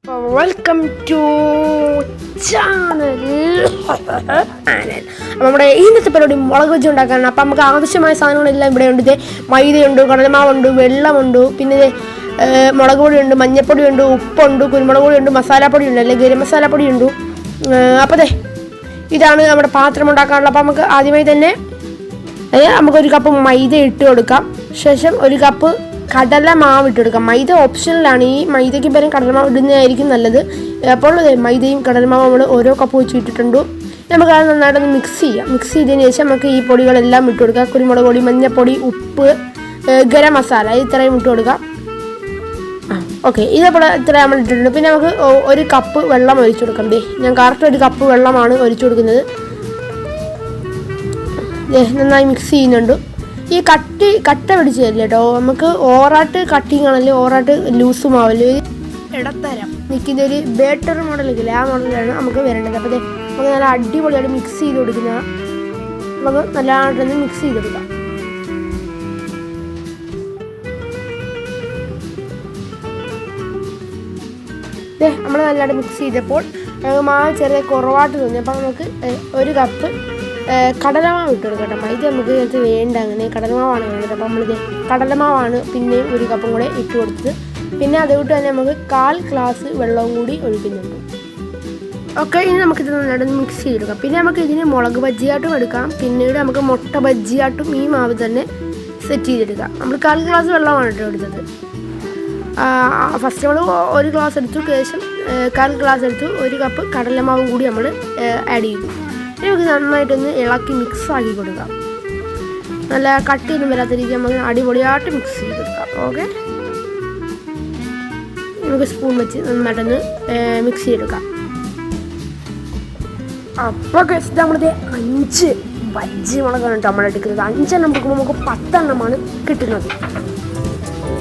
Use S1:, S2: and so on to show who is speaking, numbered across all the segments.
S1: Welcome to channel. നമ്മുടെ ഇന്നത്തെ പരിപാടി മുളക് ബജി ഉണ്ടാക്കാനാണ്. അപ്പം നമുക്ക് ആവശ്യമായ സാധനങ്ങളെല്ലാം ഇവിടെ ഉണ്ട്. മൈദയുണ്ട്, കടലമാവുണ്ട്, വെള്ളമുണ്ട്, പിന്നെ മുളക് പൊടിയുണ്ട്, മഞ്ഞൾപ്പൊടിയുണ്ട്, ഉപ്പുണ്ട്, കുരുമുളക് പൊടിയുണ്ട്, മസാലപ്പൊടിയുണ്ട്, അല്ലെങ്കിൽ ഗരം മസാലപ്പൊടിയുണ്ട്. അപ്പോൾ ഇതാണ് നമ്മുടെ പാത്രം ഉണ്ടാക്കാനുള്ള. അപ്പം നമുക്ക് ആദ്യമായി തന്നെ നമുക്കൊരു കപ്പ് മൈദ ഇട്ട് കൊടുക്കാം. ശേഷം ഒരു കപ്പ് കടലമാവ് ഇട്ട് കൊടുക്കാം. മൈദ ഓപ്ഷണലാണ്. ഈ മൈദയ്ക്ക് പകരം കടലമാവ് ഇടുന്നതായിരിക്കും നല്ലത്. അപ്പോൾ മൈദയും കടലമാവും നമ്മൾ ഓരോ കപ്പ് വെച്ച് ഇട്ടിട്ടുണ്ട്. നമുക്കത് നന്നായിട്ടൊന്ന് മിക്സ് ചെയ്യാം. മിക്സ് ചെയ്തതിന് ശേഷം നമുക്ക് ഈ പൊടികളെല്ലാം ഇട്ട് കൊടുക്കാം. കുരുമുളക് പൊടി, മഞ്ഞൾപ്പൊടി, ഉപ്പ്, ഗരം മസാല ഇത്രയും ഇട്ട് കൊടുക്കാം. ഓക്കെ, ഇതേപോലെ ഇത്ര നമ്മൾ ഇട്ടിട്ടുണ്ട്. പിന്നെ നമുക്ക് ഒരു കപ്പ് വെള്ളം ഒഴിച്ചു കൊടുക്കാം. ഞാൻ കറക്റ്റ് ഒരു കപ്പ് വെള്ളമാണ് ഒഴിച്ചു കൊടുക്കുന്നത്. നന്നായി മിക്സ് ചെയ്യുന്നുണ്ട്. ഈ കട്ട പിടിച്ച് തരില്ല കേട്ടോ. നമുക്ക് ഓവറായിട്ട് കട്ടിങ് ആണല്ലോ, ഓവറായിട്ട് ലൂസും ആവല്ലോ. ഇടത്തരം നിൽക്കുന്ന ഒരു ബേറ്റർ മോഡലില്ലേ, ആ മോഡലാണ് നമുക്ക് വരേണ്ടത്. അപ്പോൾ നമുക്ക് നല്ല അടിപൊളിയായിട്ട് മിക്സ് ചെയ്ത് കൊടുക്കുന്ന, നമുക്ക് നല്ലതായിട്ടൊന്ന് മിക്സ് ചെയ്ത് കൊടുക്കാം. നമ്മൾ നല്ലതായിട്ട് മിക്സ് ചെയ്തപ്പോൾ മാവ് ചെറിയ കുറവായിട്ട് തോന്നി. അപ്പോൾ നമുക്ക് ഒരു കപ്പ് കടലമാവ് ഇട്ട് കൊടുക്കാം കേട്ടോ. മൈദ നമുക്ക് ഇതിനകത്ത് വേണ്ട, അങ്ങനെ കടലമാവാണ് വേണ്ടത്. അപ്പോൾ നമ്മളിത് കടലമാവാണ് പിന്നെയും ഒരു കപ്പും കൂടെ ഇട്ട് കൊടുത്തത്. പിന്നെ അതുകൊണ്ട് തന്നെ നമുക്ക് 1/4 ഗ്ലാസ് വെള്ളവും കൂടി ഒഴിക്കുന്നുണ്ട്. ഓക്കെ, ഇനി നമുക്കിത് നന്നായിട്ട് മിക്സ് ചെയ്തെടുക്കാം. പിന്നെ നമുക്ക് ഇതിന് മുളക് ബജ്ജിയായിട്ടും എടുക്കാം. പിന്നീട് നമുക്ക് മുട്ട ബജ്ജിയായിട്ടും ഈ മാവ് തന്നെ സെറ്റ് ചെയ്തെടുക്കാം. നമ്മൾ 1/4 ഗ്ലാസ് വെള്ളമാണ് കേട്ടോ എടുത്തത്. ഫസ്റ്റ് നമ്മൾ ഒരു ഗ്ലാസ് എടുത്തു, ശേഷം 1/4 ഗ്ലാസ് എടുത്തു, ഒരു കപ്പ് കടലമാവും കൂടി നമ്മൾ ആഡ് ചെയ്തു. നമുക്ക് നന്നായിട്ടൊന്ന് ഇളക്കി മിക്സ് ആക്കി കൊടുക്കാം. നല്ല കട്ടിയൊന്നും വരാത്ത രീതിക്ക് നമുക്ക് അടിപൊളിയായിട്ട് മിക്സ് ചെയ്ത് കൊടുക്കാം. ഓക്കെ, നമുക്ക് സ്പൂൺ വെച്ച് നന്നായിട്ടൊന്ന് മിക്സ് ചെയ്തെടുക്കാം. അപ്പോൾ നമ്മളിത് 5 ബജ്ജി മുളകാണ് കേട്ടോ നമ്മൾ എടുക്കുന്നത്. 5 എണ്ണം എടുക്കുമ്പോൾ നമുക്ക് 10 എണ്ണമാണ് കിട്ടുന്നത്.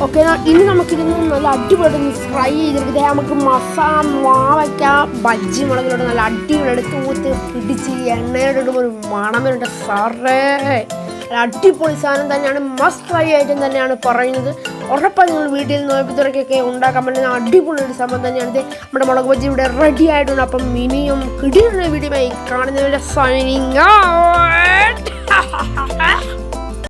S1: ഓക്കെ, ഇനി നമുക്കിതൊന്ന് നല്ല അടിപൊളി ഫ്രൈ ചെയ്തെടുക്കുക. നമുക്ക് മാവയ്ക്ക ബജ്ജി മുളകിലോട്ട് നല്ല അടിപൊളിയായിട്ട് തൂത്ത് പിടിച്ച് എണ്ണയുടെ ഇടുമ്പോൾ ഒരു മണമുണ്ട്. സാറേ, അടിപൊളി സാധനം തന്നെയാണ്. മസ്റ്റ് ട്രൈ ആയിട്ടും തന്നെയാണ് പറയുന്നത്. ഉറപ്പായി നിങ്ങൾ വീട്ടിൽ നോയമ്പുതുറക്കൊക്കെ ഉണ്ടാക്കാൻ പറ്റുന്ന അടിപൊളി ഒരു സംഭവം തന്നെയാണ്. നമ്മുടെ മുളക് ബജ്ജി ഇവിടെ റെഡി ആയിട്ടുണ്ട്. അപ്പം ഇനിയും കിടിയുള്ള വീഡിയോയുമായി കാണുന്നതിൻ്റെ സൈനിങ് ഔട്ട്.